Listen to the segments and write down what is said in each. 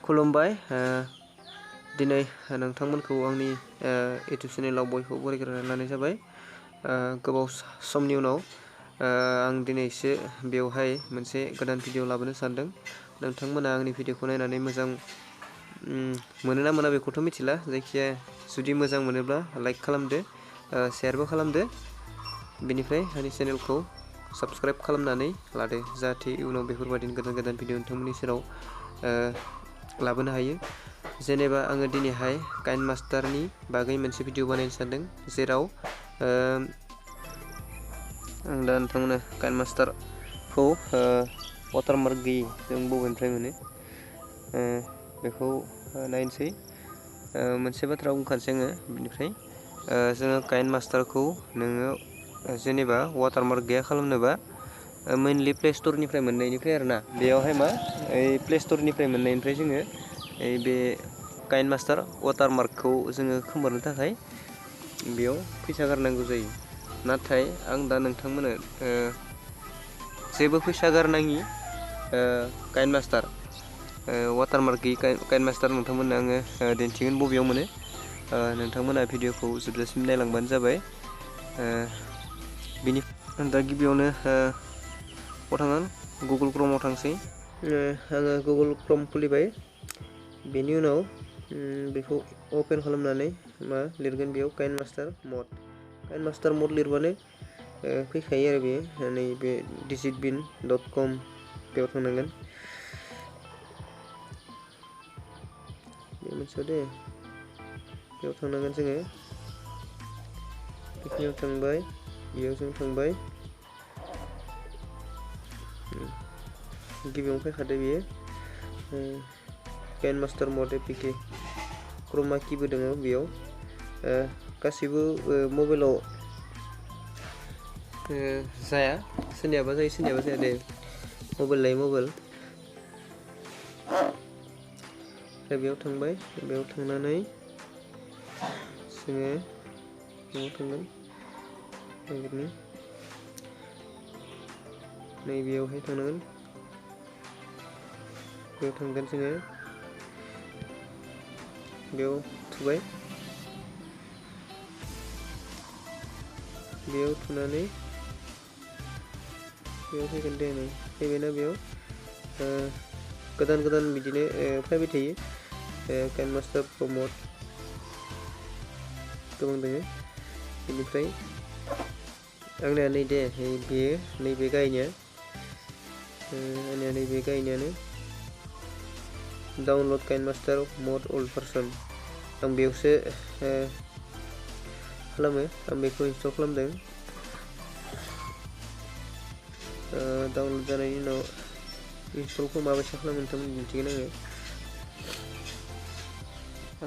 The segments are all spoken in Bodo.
खुलुमबाय दिनै नोंथांमोनखौ आंनि इउटुब चेनेलाव बयखौबो बरायग्रोनानै लानाय जाबाय गोबाव समनि उनाव आं दिनैसो बेवहाय मोनसे गोदान भिडिअ लाबोनो सानदों नोंथांमोना आंनि भिडिअखौ नायनानै मोजां मोनो ना मोना बेखौथ' मिथिला जायखिजाया जुदि मोजां मोनोब्ला लाइक खालामदो शेयारबो खालामदो बेनिफ्राय आंनि चेनेलखौ साबस्क्राइब खालामनानै लादो जाहाथे इयुनाव बेफोरबायदिनो गोदान गोदान भिडिअ नोंथांमोननि सेराव लाबोनो हायो जेनेबा आङो दिनैहाय काइनमास्टारनि बागै मोनसे भिडिअ बानायनो सानदों जेराव आं दा नोंथांमोननो काइनमास्टारखौ वाटारमार्क गैयि जों बबेनिफ्राय मोनो बेखौ नायनोसै मोनसे बाथ्रा बुंखानोसै आङो बेनिफ्राय जोङो काइनमास्टारखौ नोङो जेनेबा वाटारमार्क गैया खालामनोबा मेनलि प्ले स्ट'रनिफ्राय मोननायनिफ्राय आरोना बेयावहाय मा प्ले स्ट'रनिफ्राय मोननायनिफ्राय जोङो बे काइनमास्टार वाटारमार्कखौ जोङो खोमोरनो थाखाय बेयाव फैसा गारनांगौ जायो नाथाय आं दा नोंथांमोननो जेबो फैसा गारनाङि काइनमास्टार वाटारमार्क गैयि काइनमास्टार नोंथांमोननो आङो दिन्थिगोन बबेयाव मोनो नोंथांमोना भिडिअखौ जोबजासिम नायलांबानो जाबाय बिनि दा गिबियावनो थांगोन गुगोल क्रोमाव थांसै आङो गुगोल क्रोम खुलिबाय बेनि उनाव बेखौ अपेन खालामनानै मा लिरगोन बेयाव काइनमास्टार मड लिरबानो फैखायो आरो बेयो नैबे digitbin.com बेयाव थांनांगोन बे मोनसेयाव दे बेयाव थांनांगोन जोङो बेखिनियाव थांबाय बेयाव जों थांबाय गिबियावनो फैखादो बेयो काइनमास्टार मड एपिके क्रोमा किबो दङ बेयाव गासैबो मबाइलाव जाया सोरनियाबा जायो सोरनियाबा जाया दे मबाइल लायै मबाइल बेयाव थांबाय बेयाव थांनानै जोङो बेयाव थांगोन नागिरनि नैबेयावहाय थांनांगोन बेयाव थांगोन जोङो बेयाव थुबाय बेयाव थुनानै बेयाव फैगोन दे नै फैबायना बेयाव गोदान गोदान बिदिनो फैबाय थायो काइनमास्टार प्रमोट गोबां दङ बेनिफ्राय आंनिया नै दे बेयो नैबे गायनिया आंनिया नैबे गायनियानो डाउनलड काइनमास्टार मड अल्ड भार्सन आं बेयावसो खालामो आं बेखौ इनस्टल खालामदों डाउनलड जानायनि उनाव इनस्टलखौ माबायसा खालामो नोंथांमोन दिन्थिगोन आङो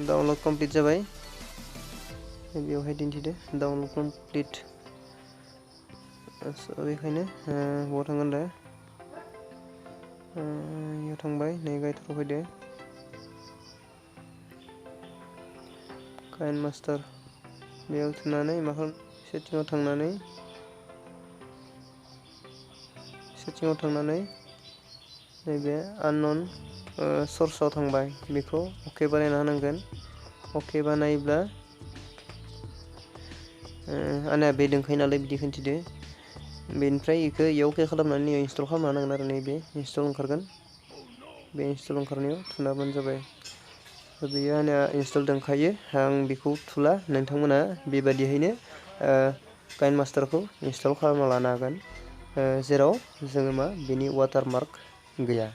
डाउनलड कमप्लिट जाबाय बेयावहाय दिन्थिदो डाउनलड कमप्लिट बेखायनो बहा थांगोन दा बेयाव थांबाय नै गायथाराव फैदो काइनमास्टार बेयाव थुनानै मा खालाम सेटिंआव थांनानै नैबे आननन सर्सआव थांबाय बेखौ अके बानायना होनांगोन अके बानायोब्ला आंनिया बे दंखायो नालाय बिदि खिन्थिदो बेनिफ्राय बेखौ इयाव अके खालामनानै इनस्टल खालामना होनांगोन आरो नैबे इनस्टल ओंखारगोन बे इनस्टल ओंखारनायाव थुना होबानो जाबाय बेयो आंनिया इनस्टल दंखायो आं बेखौ थुला नोंथांमोना बेबादियैनो काइनमास्टारखौ इनस्टल खालामना लानो हागोन जेराव जोङो मा बेनि वाटारमार्क गैया